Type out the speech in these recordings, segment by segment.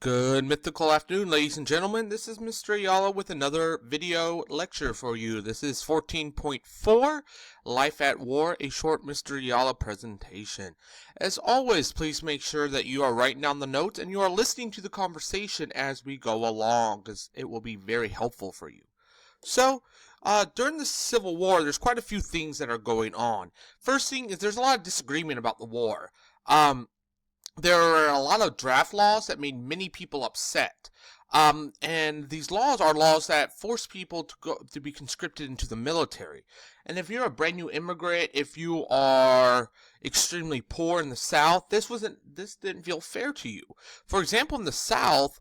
Good mythical afternoon, ladies and gentlemen. This is Mr. Ayala with another video lecture for you. This is 14.4, Life at War, a short Mr. Ayala presentation. As always, please make sure that you are writing down the notes and you are listening to the conversation as we go along, because it will be very helpful for you. So, during the Civil War, there's quite a few things that are going on. First thing is there's a lot of disagreement about the war. There are a lot of draft laws that made many people upset. And these laws are laws that force people to be conscripted into the military. And if you're a brand new immigrant, if you are extremely poor in the South, this didn't feel fair to you. For example, in the South,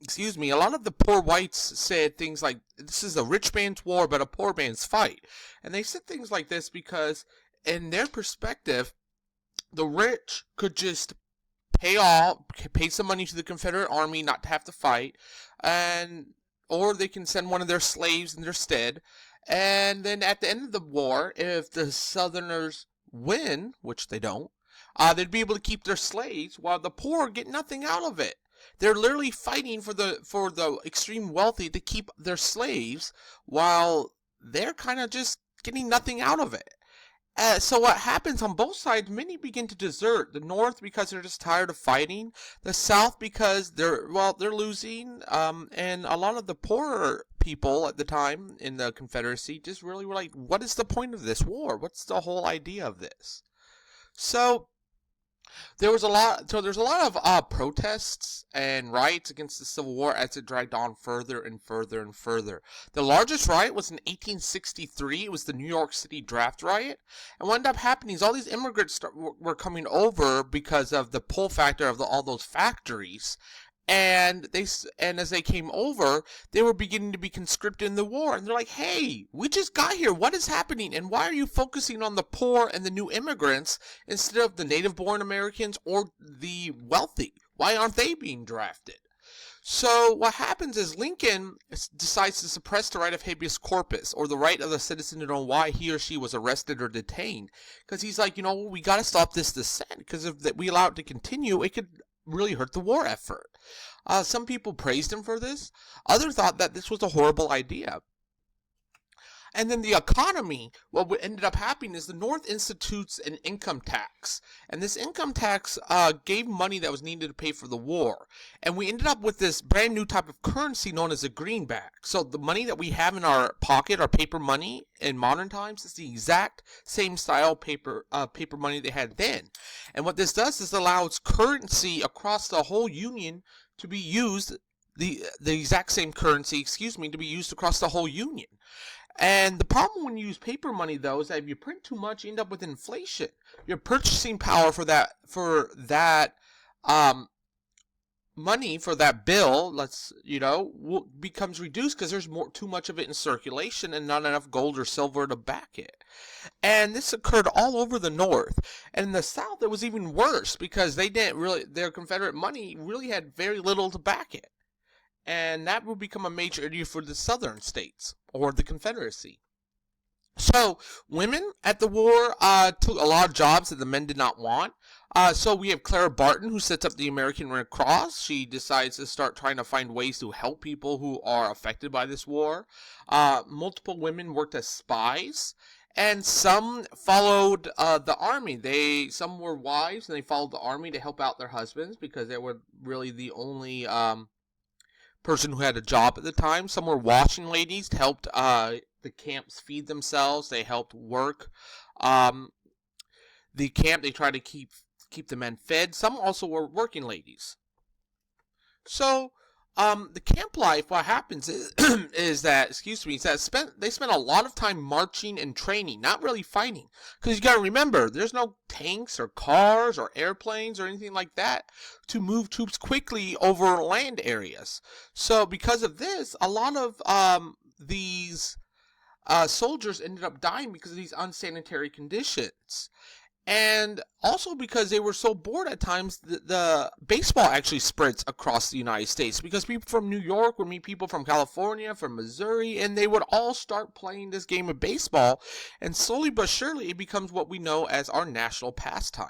a lot of the poor whites said things like, this is a rich man's war, but a poor man's fight. And they said things like this because, in their perspective, the rich could just pay some money to the Confederate Army not to have to fight, or they can send one of their slaves in their stead. And then at the end of the war, if the Southerners win, which they don't, they'd be able to keep their slaves, while the poor get nothing out of it. They're literally fighting for the extreme wealthy to keep their slaves, while they're kind of just getting nothing out of it. So what happens on both sides, many begin to desert. The North because they're just tired of fighting. The South because they're losing. And a lot of the poorer people at the time in the Confederacy just really were like, what is the point of this war? What's the whole idea of this? So there's a lot of protests and riots against the Civil War as it dragged on further and further and further. The largest riot was in 1863. It was the New York City draft riot. And what ended up happening is all these immigrants were coming over because of the pull factor of all those factories. And as they came over, they were beginning to be conscripted in the war. And they're like, hey, we just got here. What is happening? And why are you focusing on the poor and the new immigrants instead of the native-born Americans or the wealthy? Why aren't they being drafted? So what happens is Lincoln decides to suppress the right of habeas corpus, or the right of the citizen to know why he or she was arrested or detained. Because he's like, we got to stop this dissent. Because if we allow it to continue, it could really hurt the war effort. Some people praised him for this. Others thought that this was a horrible idea. And then the economy, what ended up happening is the North institutes an income tax. And this income tax gave money that was needed to pay for the war. And we ended up with this brand new type of currency known as a greenback. So the money that we have in our pocket, our paper money in modern times, is the exact same style paper money they had then. And what this does is allows currency across the whole Union to be used, the exact same currency, to be used across the whole Union. And the problem when you use paper money, though, is that if you print too much, you end up with inflation. Your purchasing power for that money for that bill, becomes reduced because there's too much of it in circulation and not enough gold or silver to back it. And this occurred all over the North. And in the South, it was even worse because their Confederate money really had very little to back it. And that would become a major issue for the Southern states, or the Confederacy. So, women at the war took a lot of jobs that the men did not want. So we have Clara Barton, who sets up the American Red Cross. She decides to start trying to find ways to help people who are affected by this war. Multiple women worked as spies. And some followed the army. Some were wives, and they followed the army to help out their husbands because they were really the only person who had a job at the time. Some were washing ladies, helped the camps feed themselves. They helped work the camp. They tried to keep the men fed. Some also were working ladies. So the camp life, what happens is that they spent a lot of time marching and training, not really fighting. Because you got to remember, there's no tanks or cars or airplanes or anything like that to move troops quickly over land areas. So because of this, a lot of these soldiers ended up dying because of these unsanitary conditions. And also because they were so bored at times, the baseball actually spreads across the United States. Because people from New York would meet people from California, from Missouri, and they would all start playing this game of baseball. And slowly but surely, it becomes what we know as our national pastime.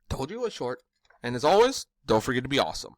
Told you it was short. And as always, Don't forget to be awesome.